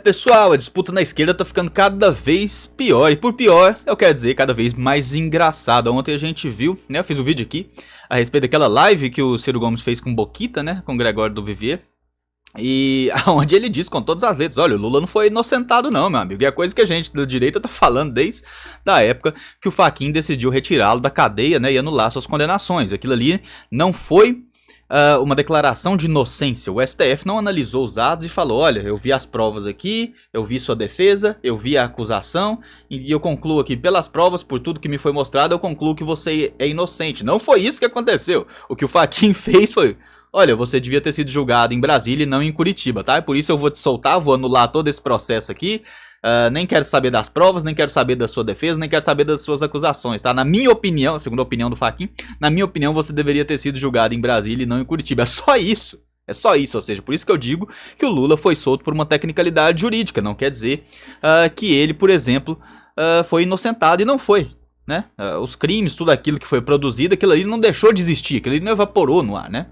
Pessoal, a disputa na esquerda tá ficando cada vez pior. E por pior, eu quero dizer, cada vez mais engraçada. Ontem a gente viu, né? Eu fiz um vídeo aqui a respeito daquela live que o Ciro Gomes fez com o Boquita, né? Com o Gregório do Vivier. E aonde ele diz com todas as letras: olha, o Lula não foi inocentado não, meu amigo. E é coisa que a gente da direita tá falando desde a época que o Fachin decidiu retirá-lo da cadeia, né, e anular suas condenações. Aquilo ali não foi uma declaração de inocência. O STF não analisou os atos e falou: olha, eu vi as provas aqui, eu vi sua defesa, eu vi a acusação e eu concluo aqui pelas provas, por tudo que me foi mostrado, eu concluo que você é inocente. Não foi isso que aconteceu. O que o Fachin fez foi: olha, você devia ter sido julgado em Brasília e não em Curitiba, tá? Por isso eu vou te soltar, vou anular todo esse processo aqui. Nem quero saber das provas, nem quero saber da sua defesa, nem quero saber das suas acusações, tá? Na minha opinião, segundo a opinião do Fachin, na minha opinião, você deveria ter sido julgado em Brasília e não em Curitiba. É só isso. É só isso, ou seja, por isso que eu digo que o Lula foi solto por uma tecnicalidade jurídica. Não quer dizer que ele, por exemplo, foi inocentado e não foi. Né? Os crimes, tudo aquilo que foi produzido, aquilo ali não deixou de existir, aquilo ali não evaporou no ar, né?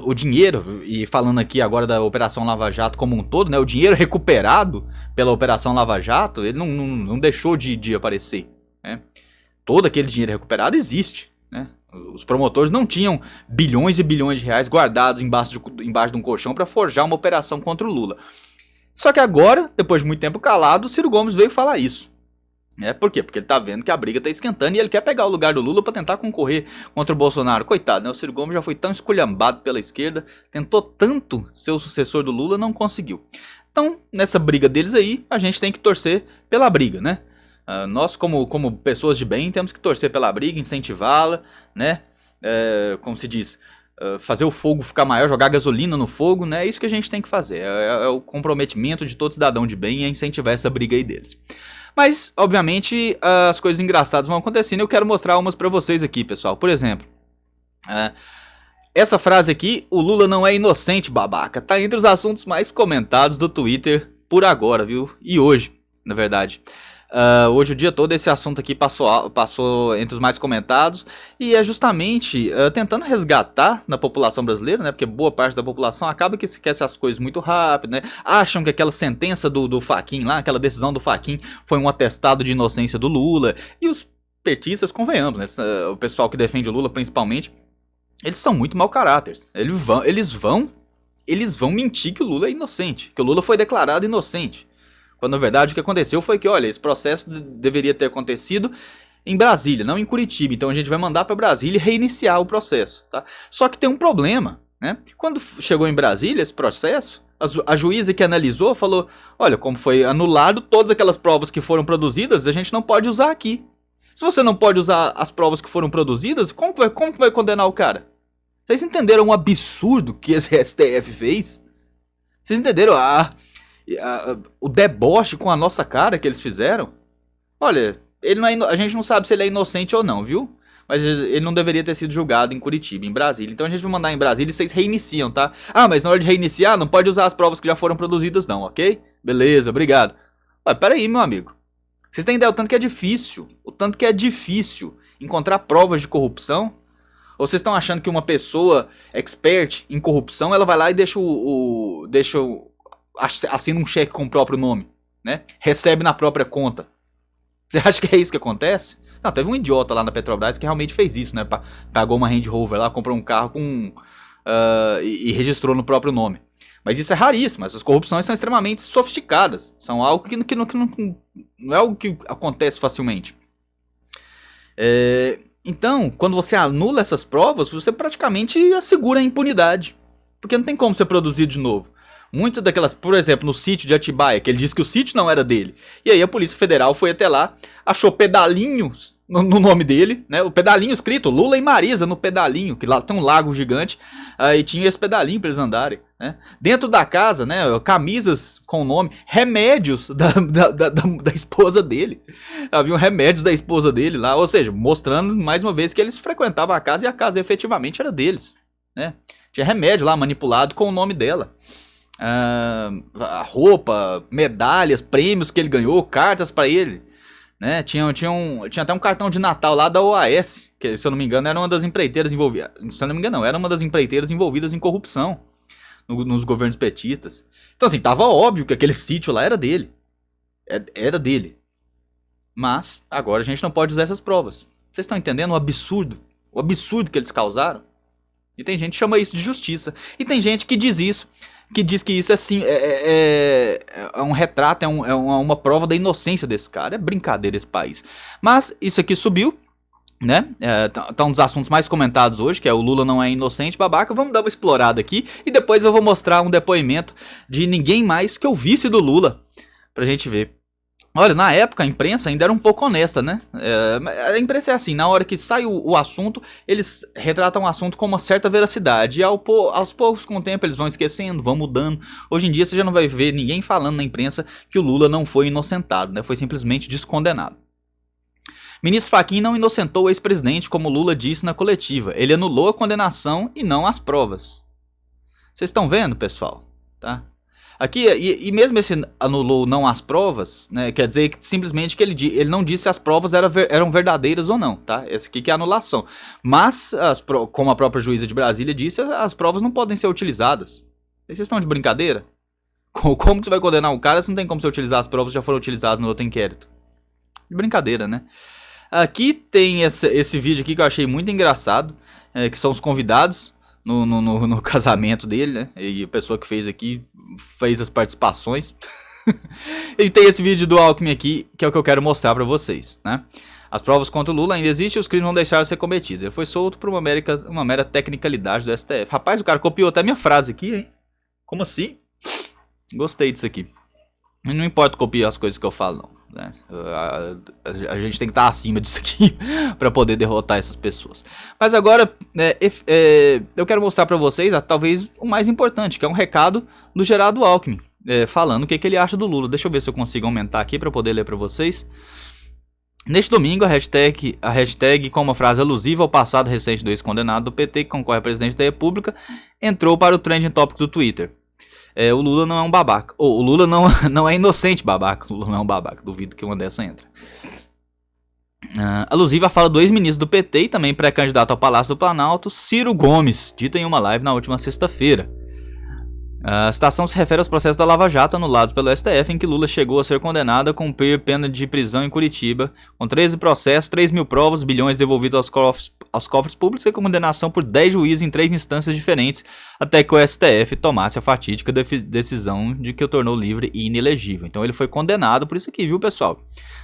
O dinheiro, e falando aqui agora da Operação Lava Jato como um todo, né, o dinheiro recuperado pela Operação Lava Jato, ele não deixou de aparecer. Né? Todo aquele dinheiro recuperado existe. Né? Os promotores não tinham bilhões e bilhões de reais guardados embaixo de um colchão para forjar uma operação contra o Lula. Só que agora, depois de muito tempo calado, o Ciro Gomes veio falar isso. Por quê? Porque ele tá vendo que a briga tá esquentando e ele quer pegar o lugar do Lula pra tentar concorrer contra o Bolsonaro. Coitado, né? O Ciro Gomes já foi tão esculhambado pela esquerda, tentou tanto ser o sucessor do Lula, não conseguiu. Então, nessa briga deles aí, a gente tem que torcer pela briga, né? Nós, como pessoas de bem, temos que torcer pela briga, incentivá-la, né? Como se diz, fazer o fogo ficar maior, jogar gasolina no fogo, né? É isso que a gente tem que fazer. É o comprometimento de todo cidadão de bem, é incentivar essa briga aí deles. Mas, obviamente, as coisas engraçadas vão acontecendo e eu quero mostrar umas pra vocês aqui, pessoal. Por exemplo, essa frase aqui: o Lula não é inocente, babaca, tá entre os assuntos mais comentados do Twitter por agora, viu? E hoje, na verdade. Hoje o dia todo esse assunto aqui passou entre os mais comentados. E é justamente tentando resgatar na população brasileira, né? Porque boa parte da população acaba que esquece as coisas muito rápido, né? Acham que aquela sentença do Fachin lá, aquela decisão do Fachin foi um atestado de inocência do Lula. E os petistas, convenhamos, né? O pessoal que defende o Lula principalmente, eles são muito mau caráter. Eles vão mentir que o Lula é inocente, que o Lula foi declarado inocente. Quando na verdade o que aconteceu foi que, olha, esse processo deveria ter acontecido em Brasília, não em Curitiba. Então a gente vai mandar para Brasília e reiniciar o processo, tá? Só que tem um problema, né? Quando chegou em Brasília esse processo, a juíza que analisou falou: olha, como foi anulado todas aquelas provas que foram produzidas, a gente não pode usar aqui. Se você não pode usar as provas que foram produzidas, como que vai condenar o cara? Vocês entenderam o absurdo que esse STF fez? Vocês entenderam o deboche com a nossa cara que eles fizeram? Olha, ele não é a gente não sabe se ele é inocente ou não, viu? Mas ele não deveria ter sido julgado em Curitiba, em Brasília. Então a gente vai mandar em Brasília e vocês reiniciam, tá? Mas na hora de reiniciar não pode usar as provas que já foram produzidas não, ok? Beleza, obrigado. Pera aí, meu amigo. Vocês têm ideia o tanto que é difícil? O tanto que é difícil encontrar provas de corrupção? Ou vocês estão achando que uma pessoa expert em corrupção, ela vai lá e assina um cheque com o próprio nome, né? Recebe na própria conta. Você acha que é isso que acontece? Não, teve um idiota lá na Petrobras que realmente fez isso, né? Pagou uma Range Rover lá, comprou um carro e registrou no próprio nome. Mas isso é raríssimo. Essas corrupções são extremamente sofisticadas. São algo que não é algo que acontece facilmente. Então, quando você anula essas provas, você praticamente assegura a impunidade. Porque não tem como ser produzido de novo. Muitas daquelas, por exemplo, no sítio de Atibaia, que ele disse que o sítio não era dele. E aí a Polícia Federal foi até lá, achou pedalinhos no nome dele, né? O pedalinho escrito Lula e Marisa no pedalinho, que lá tem um lago gigante, e tinha esse pedalinho para eles andarem, né? Dentro da casa, né? Camisas com o nome, remédios da esposa dele. Haviam remédios da esposa dele lá, ou seja, mostrando mais uma vez que eles frequentavam a casa e a casa efetivamente era deles, né? Tinha remédio lá manipulado com o nome dela. A roupa, medalhas, prêmios que ele ganhou, cartas pra ele, né? Tinha até um cartão de Natal lá da OAS, que se eu não me engano era uma das empreiteiras envolvidas. Se eu não me engano, não, era uma das empreiteiras envolvidas em corrupção. nos governos petistas. Então assim, tava óbvio que aquele sítio lá era dele. Era dele. Mas agora a gente não pode usar essas provas. Vocês estão entendendo o absurdo? O absurdo que eles causaram? E tem gente que chama isso de justiça. E tem gente que diz isso. Que diz que isso é um retrato, uma prova da inocência desse cara. É brincadeira esse país. Mas isso aqui subiu, né? Tá um dos assuntos mais comentados hoje, que é o Lula não é inocente, babaca. Vamos dar uma explorada aqui. E depois eu vou mostrar um depoimento de ninguém mais que o vice do Lula. Pra gente ver. Olha, na época a imprensa ainda era um pouco honesta, né? A imprensa é assim, na hora que sai o assunto, eles retratam o assunto com uma certa veracidade. E aos poucos, com o tempo, eles vão esquecendo, vão mudando. Hoje em dia você já não vai ver ninguém falando na imprensa que o Lula não foi inocentado, né? Foi simplesmente descondenado. Ministro Fachin não inocentou o ex-presidente, como Lula disse na coletiva. Ele anulou a condenação e não as provas. Vocês estão vendo, pessoal? Tá? Aqui, e mesmo esse anulou não as provas, né, quer dizer que simplesmente que ele não disse se as provas eram verdadeiras ou não, tá? Essa aqui que é a anulação. Mas, como a própria juíza de Brasília disse, as provas não podem ser utilizadas. Vocês estão de brincadeira? Como que você vai condenar um cara se não tem como você utilizar as provas que já foram utilizadas no outro inquérito? De brincadeira, né? Aqui tem esse vídeo aqui que eu achei muito engraçado, que são os convidados no casamento dele, né? E a pessoa que fez aqui fez as participações. E tem esse vídeo do Alckmin aqui, que é o que eu quero mostrar pra vocês, né? As provas contra o Lula ainda existem e os crimes não deixaram de ser cometidos. Ele foi solto por uma mera tecnicalidade do STF. Rapaz, o cara copiou até minha frase aqui, hein? Como assim? Gostei disso aqui. Não importa copiar as coisas que eu falo, não. Né? A gente tem que estar acima disso aqui para poder derrotar essas pessoas. Mas agora eu quero mostrar para vocês talvez o mais importante, que é um recado do Geraldo Alckmin, falando o que ele acha do Lula. Deixa eu ver se eu consigo aumentar aqui para poder ler para vocês. Neste domingo, a hashtag com uma frase alusiva ao passado recente do ex-condenado do PT que concorre a presidente da República entrou para o Trending Topics do Twitter. O Lula não é um babaca. O Lula não é inocente, babaca. O Lula não é um babaca. Duvido que uma dessa entre. Alusiva à fala do ex-ministro do PT e também pré-candidato ao Palácio do Planalto, Ciro Gomes, dita em uma live na última sexta-feira. A citação se refere aos processos da Lava Jato anulados pelo STF, em que Lula chegou a ser condenado a cumprir pena de prisão em Curitiba, com 13 processos, 3.000 provas, bilhões devolvidos aos cofres públicos e condenação por 10 juízes em 3 instâncias diferentes, até que o STF tomasse a fatídica decisão de que o tornou livre e inelegível. Então ele foi condenado por isso aqui, viu, pessoal?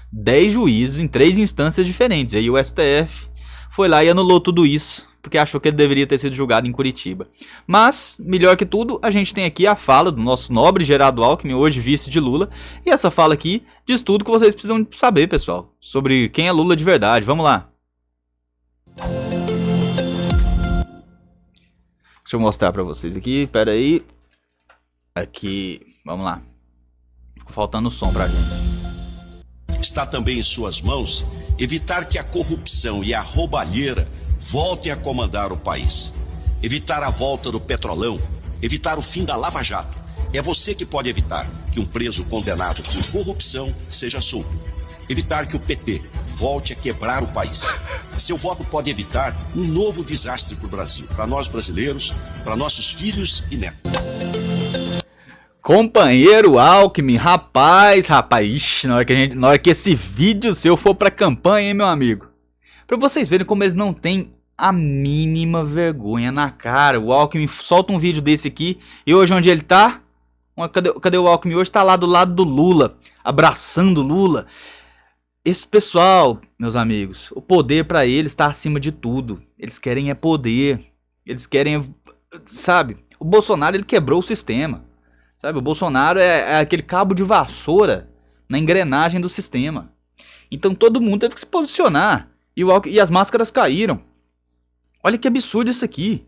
10 juízes em 3 instâncias diferentes. E aí o STF foi lá e anulou tudo isso, porque achou que ele deveria ter sido julgado em Curitiba. Mas, melhor que tudo, a gente tem aqui a fala do nosso nobre Geraldo Alckmin, hoje vice de Lula. E essa fala aqui diz tudo que vocês precisam saber, pessoal, sobre quem é Lula de verdade. Vamos lá. Deixa eu mostrar pra vocês aqui, pera aí. Aqui, vamos lá. Ficou faltando o som pra gente. Está também em suas mãos evitar que a corrupção e a roubalheira voltem a comandar o país. Evitar a volta do Petrolão, evitar o fim da Lava Jato. É você que pode evitar que um preso condenado por corrupção seja solto. Evitar que o PT volte a quebrar o país. Seu voto pode evitar um novo desastre para o Brasil, para nós brasileiros, para nossos filhos e netos. Companheiro Alckmin, rapaz, ixi, na hora que esse vídeo seu for pra campanha, hein, meu amigo? Pra vocês verem como eles não têm a mínima vergonha na cara. O Alckmin solta um vídeo desse aqui e hoje onde ele tá? Cadê o Alckmin hoje? Tá lá do lado do Lula, abraçando o Lula. Esse pessoal, meus amigos, o poder pra eles tá acima de tudo. Eles querem poder. Eles querem, sabe? O Bolsonaro, ele quebrou o sistema. Sabe, o Bolsonaro é aquele cabo de vassoura na engrenagem do sistema. Então todo mundo teve que se posicionar. E as máscaras caíram. Olha que absurdo isso aqui.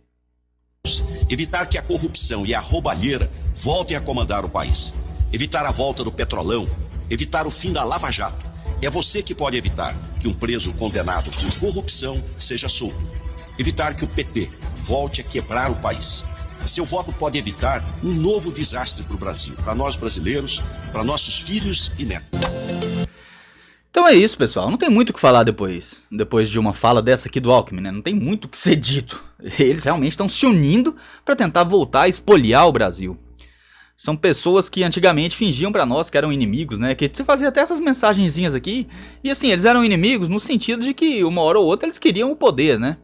Evitar que a corrupção e a roubalheira voltem a comandar o país. Evitar a volta do Petrolão. Evitar o fim da Lava Jato. É você que pode evitar que um preso condenado por corrupção seja solto. Evitar que o PT volte a quebrar o país. Seu voto pode evitar um novo desastre para o Brasil, para nós brasileiros, para nossos filhos e netos. Então é isso, pessoal. Não tem muito o que falar depois de uma fala dessa aqui do Alckmin, né? Não tem muito o que ser dito. Eles realmente estão se unindo para tentar voltar a espoliar o Brasil. São pessoas que antigamente fingiam pra nós que eram inimigos, né? Que você fazia até essas mensagenzinhas aqui. E assim, eles eram inimigos no sentido de que uma hora ou outra eles queriam o poder, né?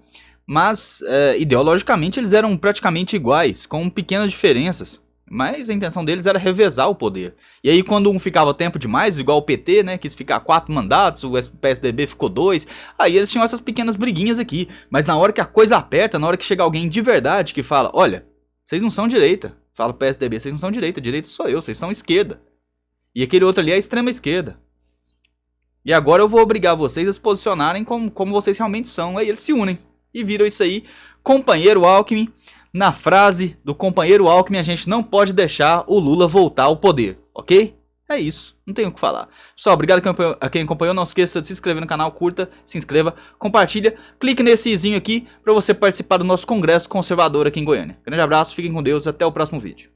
Mas ideologicamente eles eram praticamente iguais, com pequenas diferenças. Mas a intenção deles era revezar o poder. E aí quando um ficava tempo demais, igual o PT, né, quis ficar 4 mandatos, o PSDB ficou 2, aí eles tinham essas pequenas briguinhas aqui. Mas na hora que a coisa aperta, na hora que chega alguém de verdade que fala, olha, vocês não são direita. Fala pro PSDB, vocês não são direita, direita sou eu, vocês são esquerda. E aquele outro ali é a extrema esquerda. E agora eu vou obrigar vocês a se posicionarem como vocês realmente são. Aí eles se unem e viram isso aí. Companheiro Alckmin. Na frase do companheiro Alckmin, a gente não pode deixar o Lula voltar ao poder, ok? É isso, não tenho o que falar. Pessoal, obrigado a quem acompanhou. Não esqueça de se inscrever no canal, curta, se inscreva, compartilha. Clique nesse izinho aqui para você participar do nosso congresso conservador aqui em Goiânia. Grande abraço, fiquem com Deus, até o próximo vídeo.